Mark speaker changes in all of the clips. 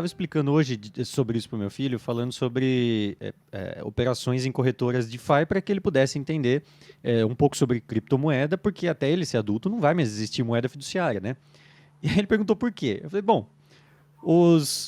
Speaker 1: tava explicando hoje sobre isso para o meu filho, falando sobre operações em corretoras DeFi para que ele pudesse entender um pouco sobre criptomoeda, porque até ele ser adulto não vai mais existir moeda fiduciária, né? E aí ele perguntou por quê. Eu falei, bom,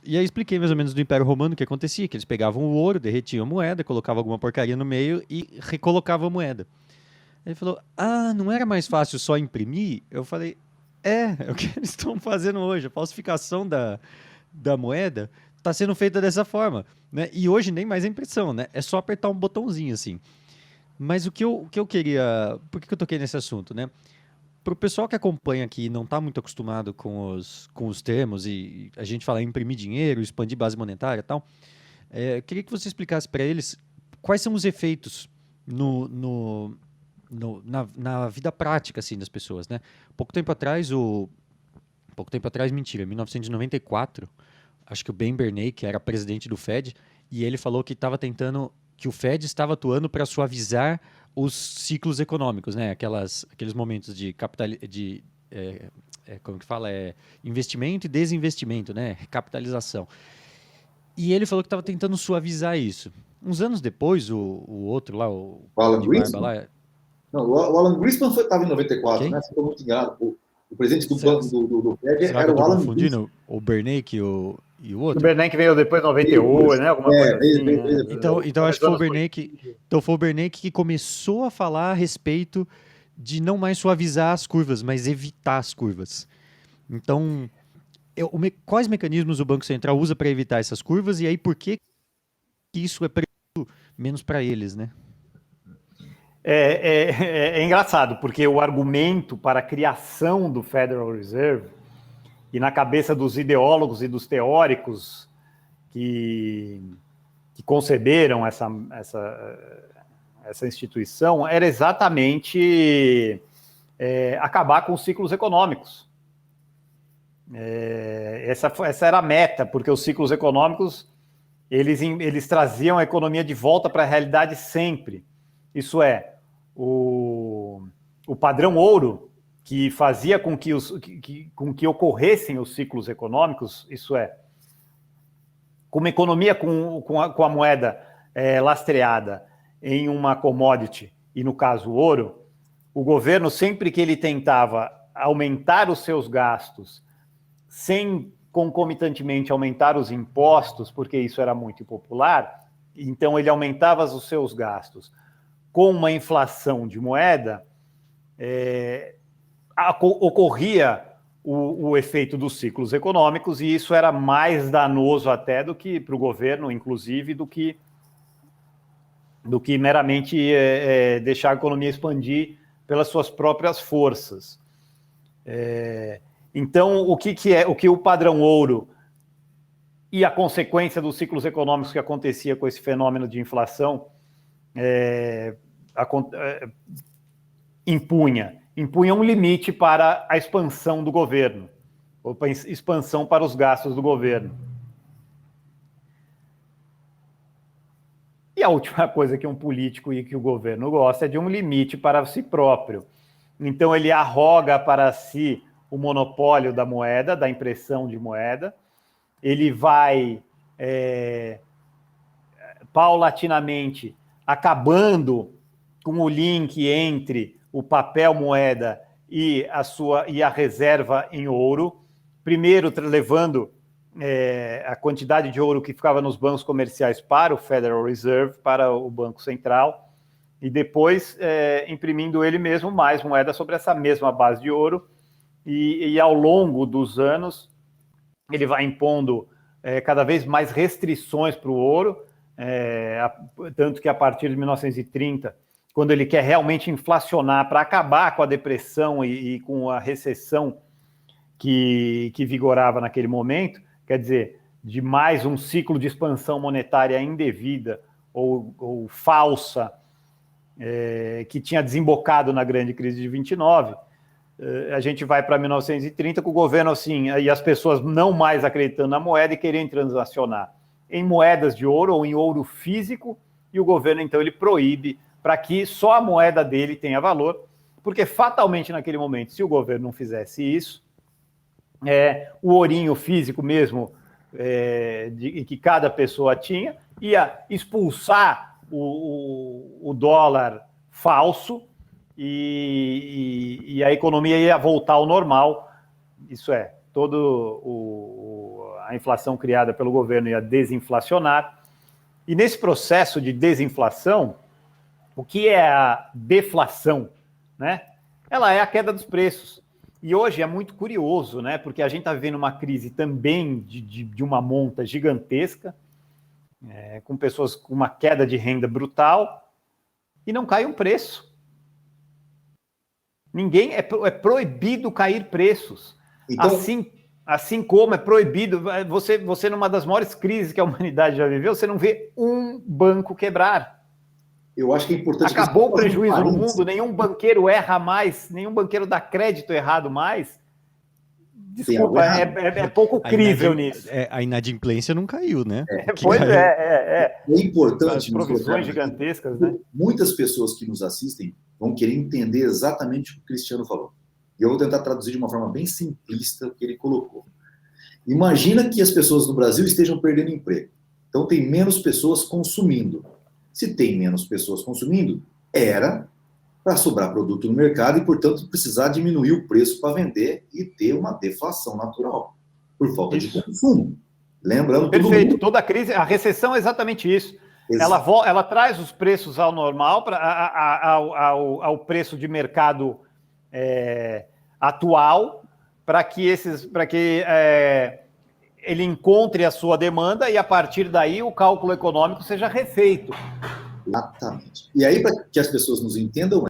Speaker 1: e aí expliquei mais ou menos do Império Romano o que acontecia, que eles pegavam o ouro, derretiam a moeda, colocavam alguma porcaria no meio e recolocavam a moeda. Ele falou, não era mais fácil só imprimir? Eu falei, é o que eles estão fazendo hoje, a falsificação da moeda está sendo feita dessa forma, né? E hoje nem mais é impressão, né? É só apertar um botãozinho assim. Mas o que eu queria... Por que eu toquei nesse assunto, né? Para o pessoal que acompanha aqui e não está muito acostumado com os termos, e a gente fala em imprimir dinheiro, expandir base monetária e tal, eu queria que você explicasse para eles quais são os efeitos na vida prática assim, das pessoas, né? Pouco tempo atrás, mentira, em 1994, acho que o Ben Bernanke, que era presidente do Fed, e ele falou que o Fed estava atuando para suavizar os ciclos econômicos, né? Aqueles momentos de como que fala? Investimento e desinvestimento, né? Recapitalização. E ele falou que estava tentando suavizar isso. Uns anos depois, o outro lá, o
Speaker 2: O Alan
Speaker 1: de barba
Speaker 2: Greenspan?
Speaker 1: lá,
Speaker 2: Não, o Alan Greenspan estava em 94,
Speaker 1: quem?
Speaker 2: né? Você ficou muito enganado. O presidente do
Speaker 1: Se-
Speaker 2: banco do Fed
Speaker 1: Será que
Speaker 2: era
Speaker 1: eu
Speaker 2: o
Speaker 1: tô
Speaker 2: Alan Greenspan.
Speaker 1: confundindo o Bernanke e o
Speaker 3: O
Speaker 1: outro?
Speaker 3: Bernanke veio depois de 98,
Speaker 2: Isso.
Speaker 3: né? Alguma coisa assim, né?
Speaker 1: Então acho que
Speaker 3: Começou
Speaker 1: foi o
Speaker 3: nos
Speaker 1: Bernanke.
Speaker 3: 2000.
Speaker 1: Então foi o Bernanke que começou a falar a respeito de não mais suavizar as curvas, mas evitar as curvas. Então, quais mecanismos o Banco Central usa para evitar essas curvas e aí por que isso é menos para eles, né?
Speaker 3: É engraçado, porque o argumento para a criação do Federal Reserve, e na cabeça dos ideólogos e dos teóricos que conceberam essa instituição, era exatamente acabar com os ciclos econômicos. Essa era a meta, porque os ciclos econômicos eles traziam a economia de volta para a realidade sempre. Isso é, o padrão ouro, que fazia com que ocorressem os ciclos econômicos, isso é, com uma economia com a moeda lastreada em uma commodity, e no caso o ouro, o governo, sempre que ele tentava aumentar os seus gastos, sem concomitantemente aumentar os impostos, porque isso era muito impopular, então ele aumentava os seus gastos com uma inflação de moeda, ocorria o efeito dos ciclos econômicos, e isso era mais danoso até do que para o governo, inclusive, do que meramente deixar a economia expandir pelas suas próprias forças. Então, o que o padrão ouro e a consequência dos ciclos econômicos que acontecia com esse fenômeno de inflação impunha um limite para a expansão do governo, ou para a expansão para os gastos do governo. E a última coisa que um político e que o governo gosta é de um limite para si próprio. Então, ele arroga para si o monopólio da moeda, da impressão de moeda, ele vai paulatinamente acabando com o link entre o papel moeda e a reserva em ouro, primeiro levando a quantidade de ouro que ficava nos bancos comerciais para o Federal Reserve, para o Banco Central, e depois imprimindo ele mesmo mais moeda sobre essa mesma base de ouro, e ao longo dos anos ele vai impondo cada vez mais restrições para o ouro, tanto que a partir de 1930, quando ele quer realmente inflacionar para acabar com a depressão e com a recessão que vigorava naquele momento, quer dizer, de mais um ciclo de expansão monetária indevida ou falsa, que tinha desembocado na grande crise de 29, a gente vai para 1930 com o governo assim, e as pessoas não mais acreditando na moeda e querendo transacionar em moedas de ouro ou em ouro físico, e o governo, então, ele proíbe para que só a moeda dele tenha valor, porque fatalmente naquele momento, se o governo não fizesse isso, o ourinho físico mesmo que cada pessoa tinha, ia expulsar o dólar falso e a economia ia voltar ao normal. Isso é, toda a inflação criada pelo governo ia desinflacionar. E nesse processo de desinflação, o que é a deflação, né? Ela é a queda dos preços. E hoje é muito curioso, né? Porque a gente está vivendo uma crise também de uma monta gigantesca, com pessoas com uma queda de renda brutal, e não cai um preço. Ninguém é proibido cair preços. Então, assim como é proibido, você numa das maiores crises que a humanidade já viveu, você não vê um banco quebrar.
Speaker 2: Eu acho que é importante...
Speaker 3: Acabou o prejuízo no mundo, nenhum banqueiro erra mais, nenhum banqueiro dá crédito errado mais. Desculpa, é pouco crível nisso.
Speaker 1: A inadimplência não caiu, né?
Speaker 3: Pois
Speaker 2: é importante...
Speaker 3: As provisões gigantescas, né?
Speaker 2: Muitas pessoas que nos assistem vão querer entender exatamente o que o Cristiano falou. E eu vou tentar traduzir de uma forma bem simplista o que ele colocou. Imagina que as pessoas no Brasil estejam perdendo emprego. Então, tem menos pessoas consumindo. Se tem menos pessoas consumindo, era para sobrar produto no mercado e, portanto, precisar diminuir o preço para vender e ter uma deflação natural, por falta de consumo. Lembrando...
Speaker 3: Perfeito, toda a crise, a recessão é exatamente isso. Ela traz os preços ao normal, ao preço de mercado atual, para que ele encontre a sua demanda e, a partir daí, o cálculo econômico seja refeito.
Speaker 2: Exatamente. E aí, para que as pessoas nos entendam,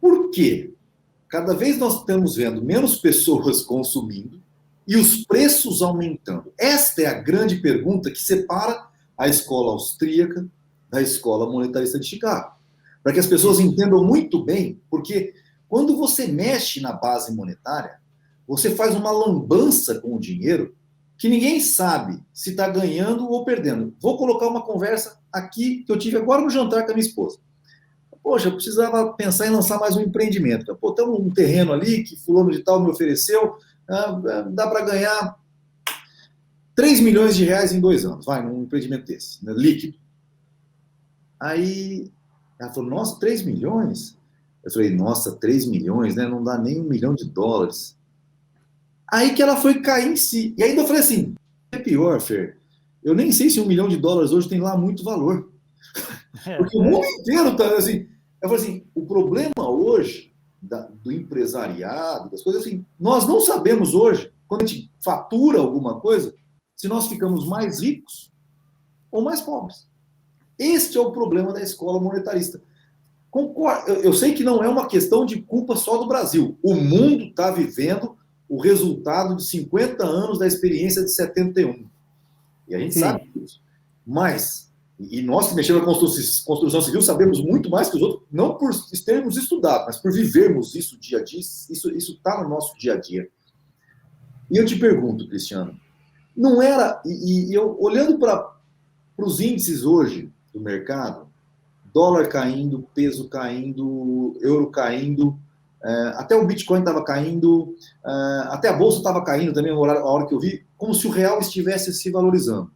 Speaker 2: por quê? Cada vez nós estamos vendo menos pessoas consumindo e os preços aumentando. Esta é a grande pergunta que separa a escola austríaca da escola monetarista de Chicago. Para que as pessoas entendam muito bem, porque quando você mexe na base monetária, você faz uma lambança com o dinheiro que ninguém sabe se está ganhando ou perdendo. Vou colocar uma conversa aqui que eu tive agora no jantar com a minha esposa. Poxa, eu precisava pensar em lançar mais um empreendimento. Pô, tem um terreno ali que fulano de tal me ofereceu, dá para ganhar 3 milhões de reais em 2 anos, vai, num empreendimento desse, né, líquido. Aí ela falou, nossa, 3 milhões? Eu falei, nossa, 3 milhões, né? Não dá nem $1 milhão. Aí que ela foi cair em si. E aí eu falei assim, é pior, Fer, eu nem sei se $1 milhão hoje tem lá muito valor. Porque o mundo inteiro tá assim. Eu falei assim, o problema hoje do empresariado, das coisas assim, nós não sabemos hoje, quando a gente fatura alguma coisa, se nós ficamos mais ricos ou mais pobres. Este é o problema da escola monetarista. Eu sei que não é uma questão de culpa só do Brasil. O mundo está vivendo o resultado de 50 anos da experiência de 71. E a gente sabe disso. Mas, e nós que mexemos na construção civil sabemos muito mais que os outros, não por termos estudado, mas por vivermos isso dia a dia. Isso está no nosso dia a dia. E eu te pergunto, Cristiano, não era... E eu, olhando para os índices hoje do mercado, dólar caindo, peso caindo, euro caindo, até o Bitcoin estava caindo, até a Bolsa estava caindo também, a hora que eu vi, como se o real estivesse se valorizando.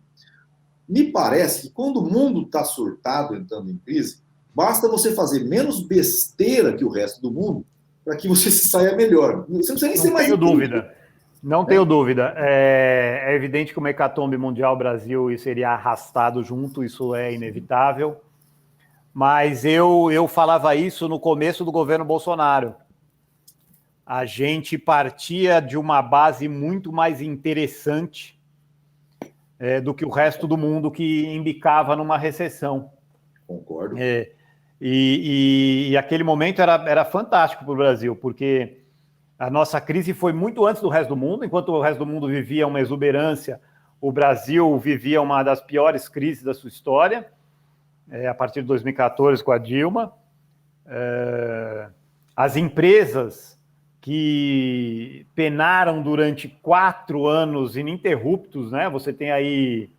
Speaker 2: Me parece que quando o mundo está surtado, entrando em crise, basta você fazer menos besteira que o resto do mundo para que você se saia melhor. Você não precisa nem ser mais...
Speaker 3: Não tenho dúvida. Não tenho dúvida. É evidente que uma hecatombe mundial, Brasil, seria arrastado junto, isso é inevitável. Mas eu falava isso no começo do governo Bolsonaro. A gente partia de uma base muito mais interessante do que o resto do mundo que embicava numa recessão.
Speaker 2: Concordo.
Speaker 3: E aquele momento era fantástico para o Brasil, porque a nossa crise foi muito antes do resto do mundo. Enquanto o resto do mundo vivia uma exuberância, o Brasil vivia uma das piores crises da sua história, a partir de 2014 com a Dilma. As empresas que penaram durante 4 anos ininterruptos, né? Você tem aí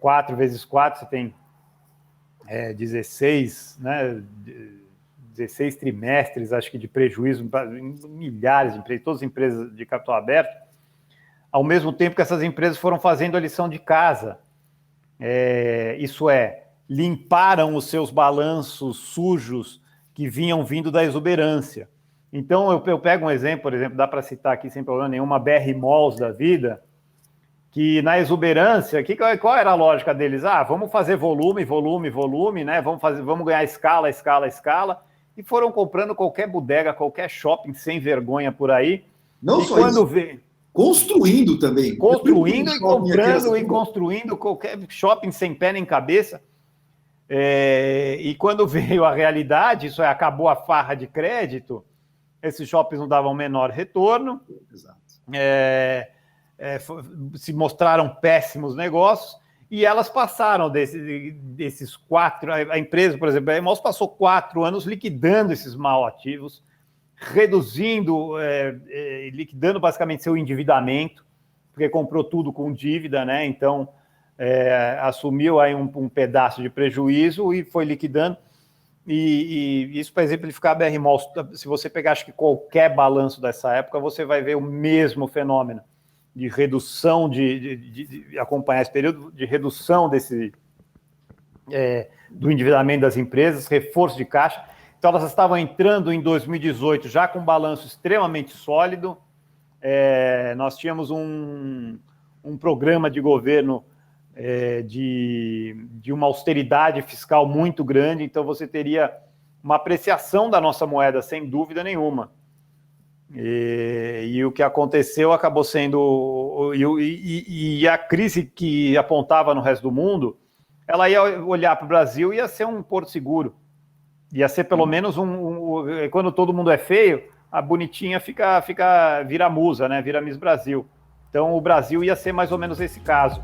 Speaker 3: 4 vezes 4, você tem 16, né? 16 trimestres, acho que, de prejuízo, milhares de empresas, todas as empresas de capital aberto. ao mesmo tempo que essas empresas foram fazendo a lição de casa. Isso é, limparam os seus balanços sujos que vinham vindo da exuberância. Então, eu pego um exemplo, por exemplo, dá para citar aqui sem problema nenhum, uma BR Malls da vida, que na exuberância, qual era a lógica deles? Vamos fazer volume, né? Vamos ganhar escala, e foram comprando qualquer bodega, qualquer shopping sem vergonha por aí.
Speaker 2: Não
Speaker 3: e
Speaker 2: só
Speaker 3: quando
Speaker 2: isso, construindo também.
Speaker 3: Construindo e comprando e construindo qualquer shopping sem pé nem cabeça. E quando veio a realidade, isso é, acabou a farra de crédito, esses shoppings não davam menor retorno.
Speaker 2: Exato.
Speaker 3: Se mostraram péssimos negócios e elas passaram desses 4... A empresa, por exemplo, a Malls passou 4 anos liquidando esses mal ativos, reduzindo, liquidando basicamente seu endividamento, porque comprou tudo com dívida, né? Então, assumiu aí um pedaço de prejuízo e foi liquidando. E isso, para exemplificar a BR Malls, se você pegar, acho que qualquer balanço dessa época, você vai ver o mesmo fenômeno de redução, de acompanhar esse período, de redução do endividamento das empresas, reforço de caixa. Então, elas estavam entrando em 2018 já com um balanço extremamente sólido. Nós tínhamos um programa de governo de uma austeridade fiscal muito grande, então você teria uma apreciação da nossa moeda, sem dúvida nenhuma. E o que aconteceu acabou sendo... E a crise que apontava no resto do mundo, ela ia olhar para o Brasil e ia ser um porto seguro. Ia ser pelo menos quando todo mundo é feio, a bonitinha vira musa, né? Vira Miss Brasil. Então o Brasil ia ser mais ou menos esse caso.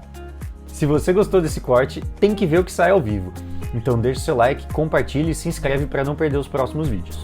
Speaker 4: Se você gostou desse corte, tem que ver o que sai ao vivo. Então deixa o seu like, compartilhe e se inscreve para não perder os próximos vídeos.